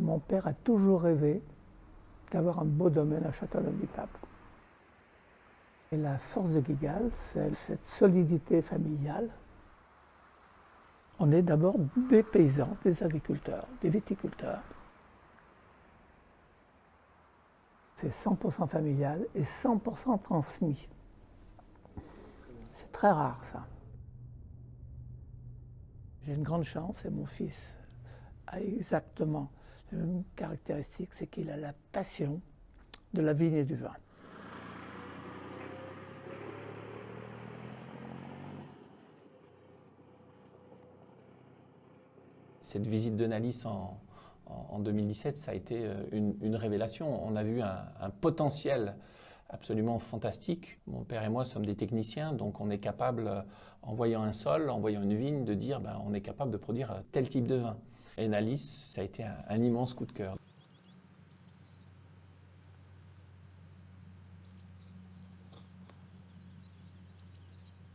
Mon père a toujours rêvé d'avoir un beau domaine à Châteauneuf-du-Pape. Et la force de Guigal, c'est cette solidité familiale. On est d'abord des paysans, des agriculteurs, des viticulteurs. C'est 100% familial et 100% transmis. C'est très rare, ça. J'ai une grande chance et mon fils a exactement la même caractéristique, c'est qu'il a la passion de la vigne et du vin. Cette visite de Nalis en 2017, ça a été une révélation. On a vu un potentiel absolument fantastique. Mon père et moi sommes des techniciens, donc on est capable, en voyant un sol, en voyant une vigne, de dire on est capable de produire tel type de vin. Et Nalis, ça a été un immense coup de cœur.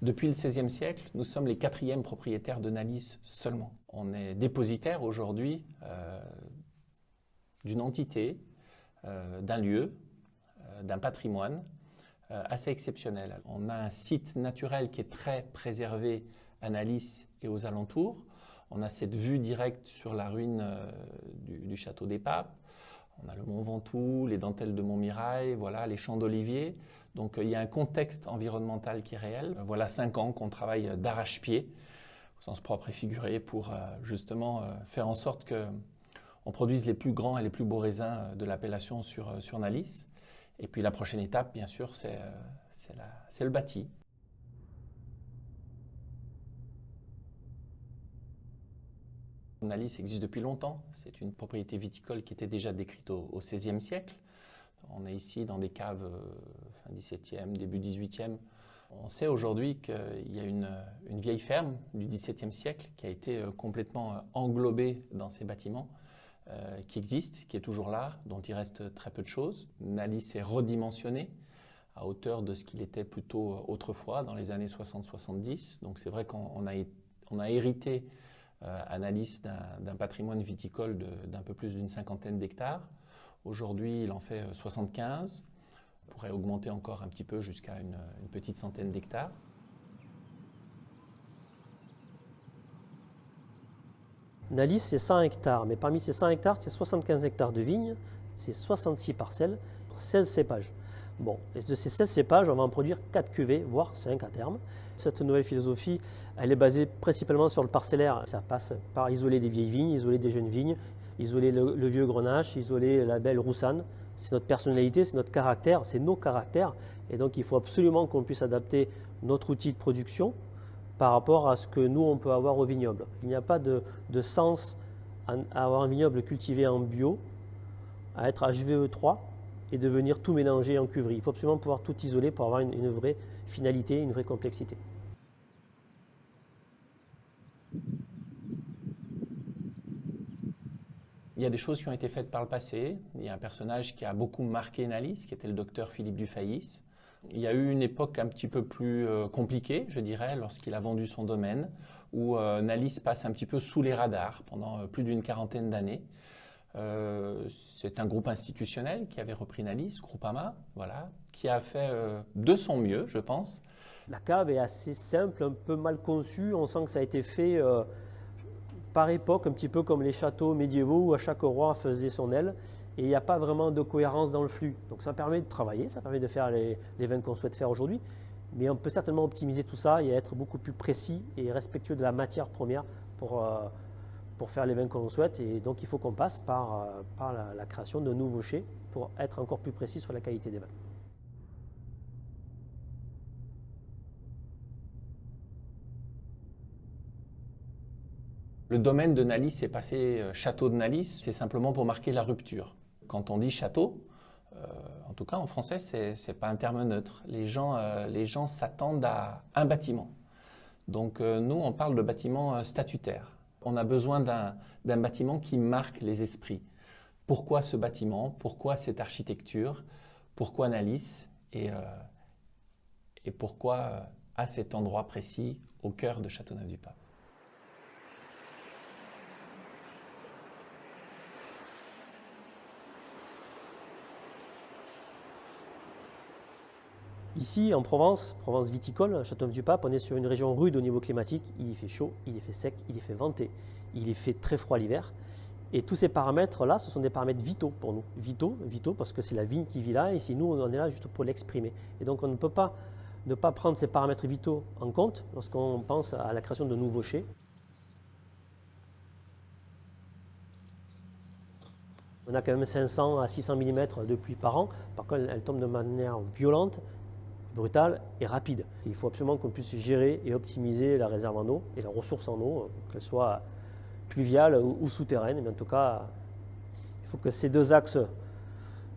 Depuis le XVIe siècle, nous sommes les 4e propriétaires de Nalis seulement. On est dépositaire aujourd'hui d'une entité, d'un lieu, d'un patrimoine assez exceptionnel. On a un site naturel qui est très préservé à Nalis et aux alentours. On a cette vue directe sur la ruine du château des Papes. On a le Mont Ventoux, les dentelles de Montmirail, voilà, les champs d'oliviers. Donc il y a un contexte environnemental qui est réel. Voilà 5 ans qu'on travaille d'arrache-pied, au sens propre et figuré, pour justement faire en sorte qu'on produise les plus grands et les plus beaux raisins de l'appellation sur Nalis. Et puis la prochaine étape, bien sûr, c'est le bâti. Nalis existe depuis longtemps. C'est une propriété viticole qui était déjà décrite au XVIe siècle. On est ici dans des caves fin XVIIe, début XVIIIe. On sait aujourd'hui qu'il y a une vieille ferme du XVIIe siècle qui a été complètement englobée dans ces bâtiments, qui existe, qui est toujours là, dont il reste très peu de choses. Nalis est redimensionné à hauteur de ce qu'il était plutôt autrefois, dans les années 60-70. Donc c'est vrai qu'on a hérité à Nalis d'un patrimoine viticole d'un peu plus d'une 50aine d'hectares. Aujourd'hui, il en fait 75. On pourrait augmenter encore un petit peu jusqu'à une petite centaine d'hectares. Nalis, c'est 100 hectares, mais parmi ces 100 hectares, c'est 75 hectares de vignes, c'est 66 parcelles, 16 cépages. Bon, et de ces 16 cépages, on va en produire 4 cuvées, voire 5 à terme. Cette nouvelle philosophie, elle est basée principalement sur le parcellaire. Ça passe par isoler des vieilles vignes, isoler des jeunes vignes, isoler le vieux grenache, isoler la belle roussanne. C'est notre personnalité, c'est notre caractère, c'est nos caractères. Et donc il faut absolument qu'on puisse adapter notre outil de production par rapport à ce que nous, on peut avoir au vignoble. Il n'y a pas de sens à avoir un vignoble cultivé en bio, à être HVE3 et de venir tout mélanger en cuverie. Il faut absolument pouvoir tout isoler pour avoir une vraie finalité, une vraie complexité. Il y a des choses qui ont été faites par le passé. Il y a un personnage qui a beaucoup marqué Nalis, qui était le docteur Philippe Dufayis. Il y a eu une époque un petit peu plus compliquée, je dirais, lorsqu'il a vendu son domaine, où Nalis passe un petit peu sous les radars pendant plus d'une 40aine d'années. C'est un groupe institutionnel qui avait repris Nalis, Groupama, voilà, qui a fait de son mieux, je pense. La cave est assez simple, un peu mal conçue. On sent que ça a été fait par époque, un petit peu comme les châteaux médiévaux où à chaque roi faisait son aile. Et il n'y a pas vraiment de cohérence dans le flux. Donc ça permet de travailler, ça permet de faire les vins qu'on souhaite faire aujourd'hui. Mais on peut certainement optimiser tout ça et être beaucoup plus précis et respectueux de la matière première pour faire les vins qu'on souhaite. Et donc il faut qu'on passe par la création de nouveaux chais pour être encore plus précis sur la qualité des vins. Le domaine de Nalis est passé château de Nalis, c'est simplement pour marquer la rupture. Quand on dit château, en tout cas en français, ce n'est pas un terme neutre. Les gens s'attendent à un bâtiment. Donc nous, on parle de bâtiment statutaire. On a besoin d'un bâtiment qui marque les esprits. Pourquoi ce bâtiment? Pourquoi cette architecture? Pourquoi Nalis? Et pourquoi à cet endroit précis, au cœur de Châteauneuf-du-Pape? Ici, en Provence, Provence viticole, Châteauneuf-du-Pape, on est sur une région rude au niveau climatique. Il y fait chaud, il y fait sec, il y fait venté, il y fait très froid l'hiver. Et tous ces paramètres-là, ce sont des paramètres vitaux pour nous. Vitaux parce que c'est la vigne qui vit là et si nous, on est là juste pour l'exprimer. Et donc, on ne peut pas ne pas prendre ces paramètres vitaux en compte lorsqu'on pense à la création de nouveaux chais. On a quand même 500 à 600 mm de pluie par an. Par contre, elle tombe de manière violente, brutale et rapide. Il faut absolument qu'on puisse gérer et optimiser la réserve en eau et la ressource en eau, qu'elle soit pluviale ou souterraine. Mais en tout cas, il faut que ces deux axes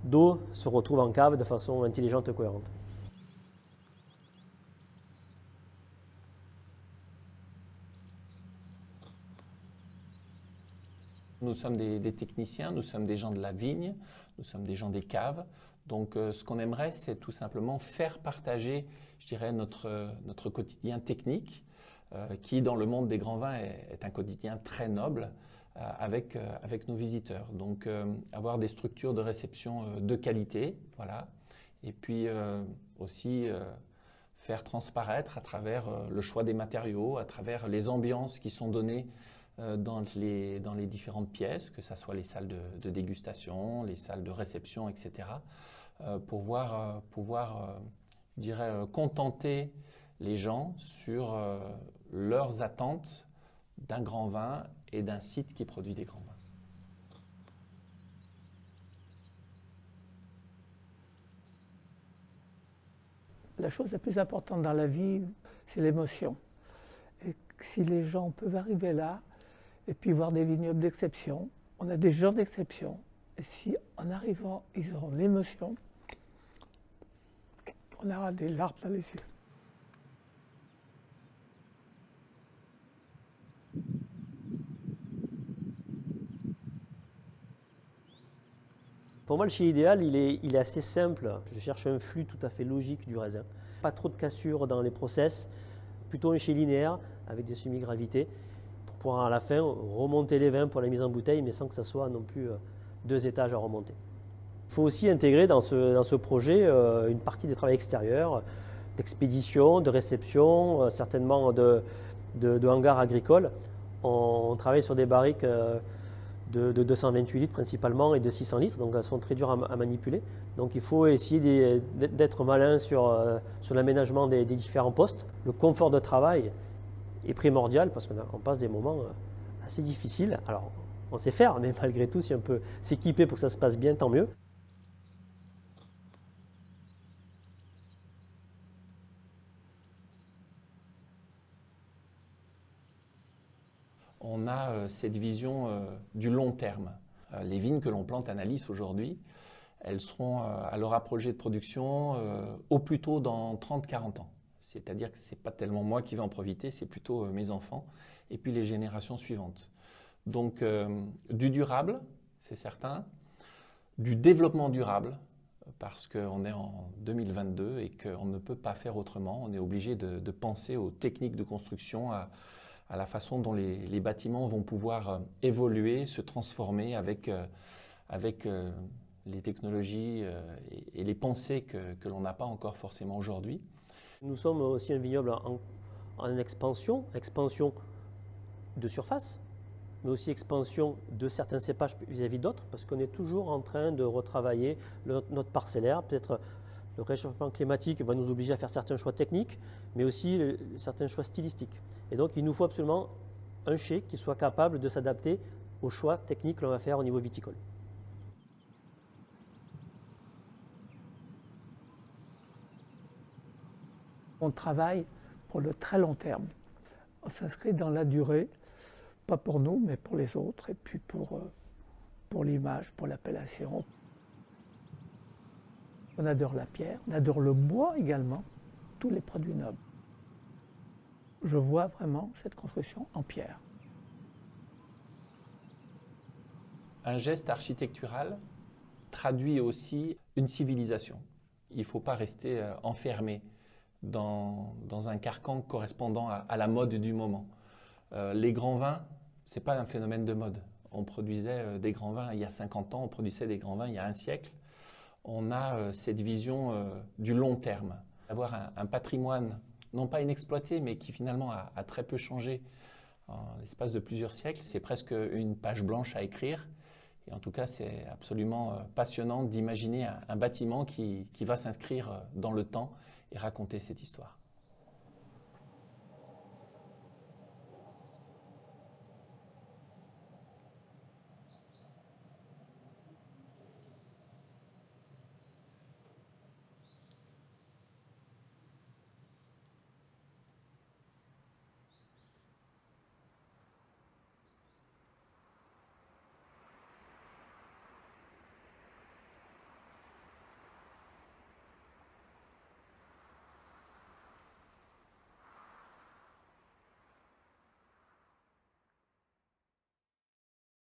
d'eau se retrouvent en cave de façon intelligente et cohérente. Nous sommes des techniciens, nous sommes des gens de la vigne, nous sommes des gens des caves. Donc ce qu'on aimerait, c'est tout simplement faire partager, je dirais, notre quotidien technique, qui dans le monde des grands vins est un quotidien très noble avec nos visiteurs. Donc avoir des structures de réception de qualité, voilà. Et puis aussi faire transparaître à travers le choix des matériaux, à travers les ambiances qui sont données dans les différentes pièces, que ce soit les salles de dégustation, les salles de réception, etc., pour pouvoir je dirais, contenter les gens sur leurs attentes d'un grand vin et d'un site qui produit des grands vins. La chose la plus importante dans la vie, c'est l'émotion. Et si les gens peuvent arriver là, et puis voir des vignobles d'exception. On a des gens d'exception. Et si en arrivant, ils auront l'émotion, on aura des larmes dans les yeux. Pour moi, le chai idéal, il est assez simple. Je cherche un flux tout à fait logique du raisin. Pas trop de cassures dans les process, plutôt un chai linéaire avec des semi-gravités. Pour à la fin remonter les vins pour la mise en bouteille, mais sans que ça soit non plus 2 étages à remonter. Il faut aussi intégrer dans ce projet une partie des travaux extérieurs, d'expédition, de réception, certainement de hangars agricoles. On travaille sur des barriques de 228 litres principalement et de 600 litres, donc elles sont très dures à manipuler. Donc il faut essayer d'être malin sur l'aménagement des différents postes. Le confort de travail est primordial parce qu'on passe des moments assez difficiles. Alors, on sait faire, mais malgré tout, si on peut s'équiper pour que ça se passe bien, tant mieux. On a cette vision du long terme. Les vignes que l'on plante à Nalis aujourd'hui, elles seront à leur projet de production au plus tôt dans 30-40 ans. C'est-à-dire que ce n'est pas tellement moi qui vais en profiter, c'est plutôt mes enfants et puis les générations suivantes. Donc du durable, c'est certain, du développement durable, parce qu'on est en 2022 et qu'on ne peut pas faire autrement. On est obligé de penser aux techniques de construction, à la façon dont les bâtiments vont pouvoir évoluer, se transformer avec les technologies et les pensées que l'on n'a pas encore forcément aujourd'hui. Nous sommes aussi un vignoble en expansion de surface, mais aussi expansion de certains cépages vis-à-vis d'autres, parce qu'on est toujours en train de retravailler notre parcellaire. Peut-être le réchauffement climatique va nous obliger à faire certains choix techniques, mais aussi certains choix stylistiques. Et donc il nous faut absolument un chai qui soit capable de s'adapter aux choix techniques que l'on va faire au niveau viticole. On travaille pour le très long terme. On s'inscrit dans la durée, pas pour nous, mais pour les autres, et puis pour l'image, pour l'appellation. On adore la pierre, on adore le bois également, tous les produits nobles. Je vois vraiment cette construction en pierre. Un geste architectural traduit aussi une civilisation. Il ne faut pas rester enfermé dans un carcan correspondant à la mode du moment. Les grands vins, ce n'est pas un phénomène de mode. On produisait des grands vins il y a 50 ans, on produisait des grands vins il y a un siècle. On a cette vision du long terme. Avoir un patrimoine, non pas inexploité, mais qui finalement a très peu changé en l'espace de plusieurs siècles, c'est presque une page blanche à écrire. Et en tout cas, c'est absolument passionnant d'imaginer un bâtiment qui va s'inscrire dans le temps et raconter cette histoire.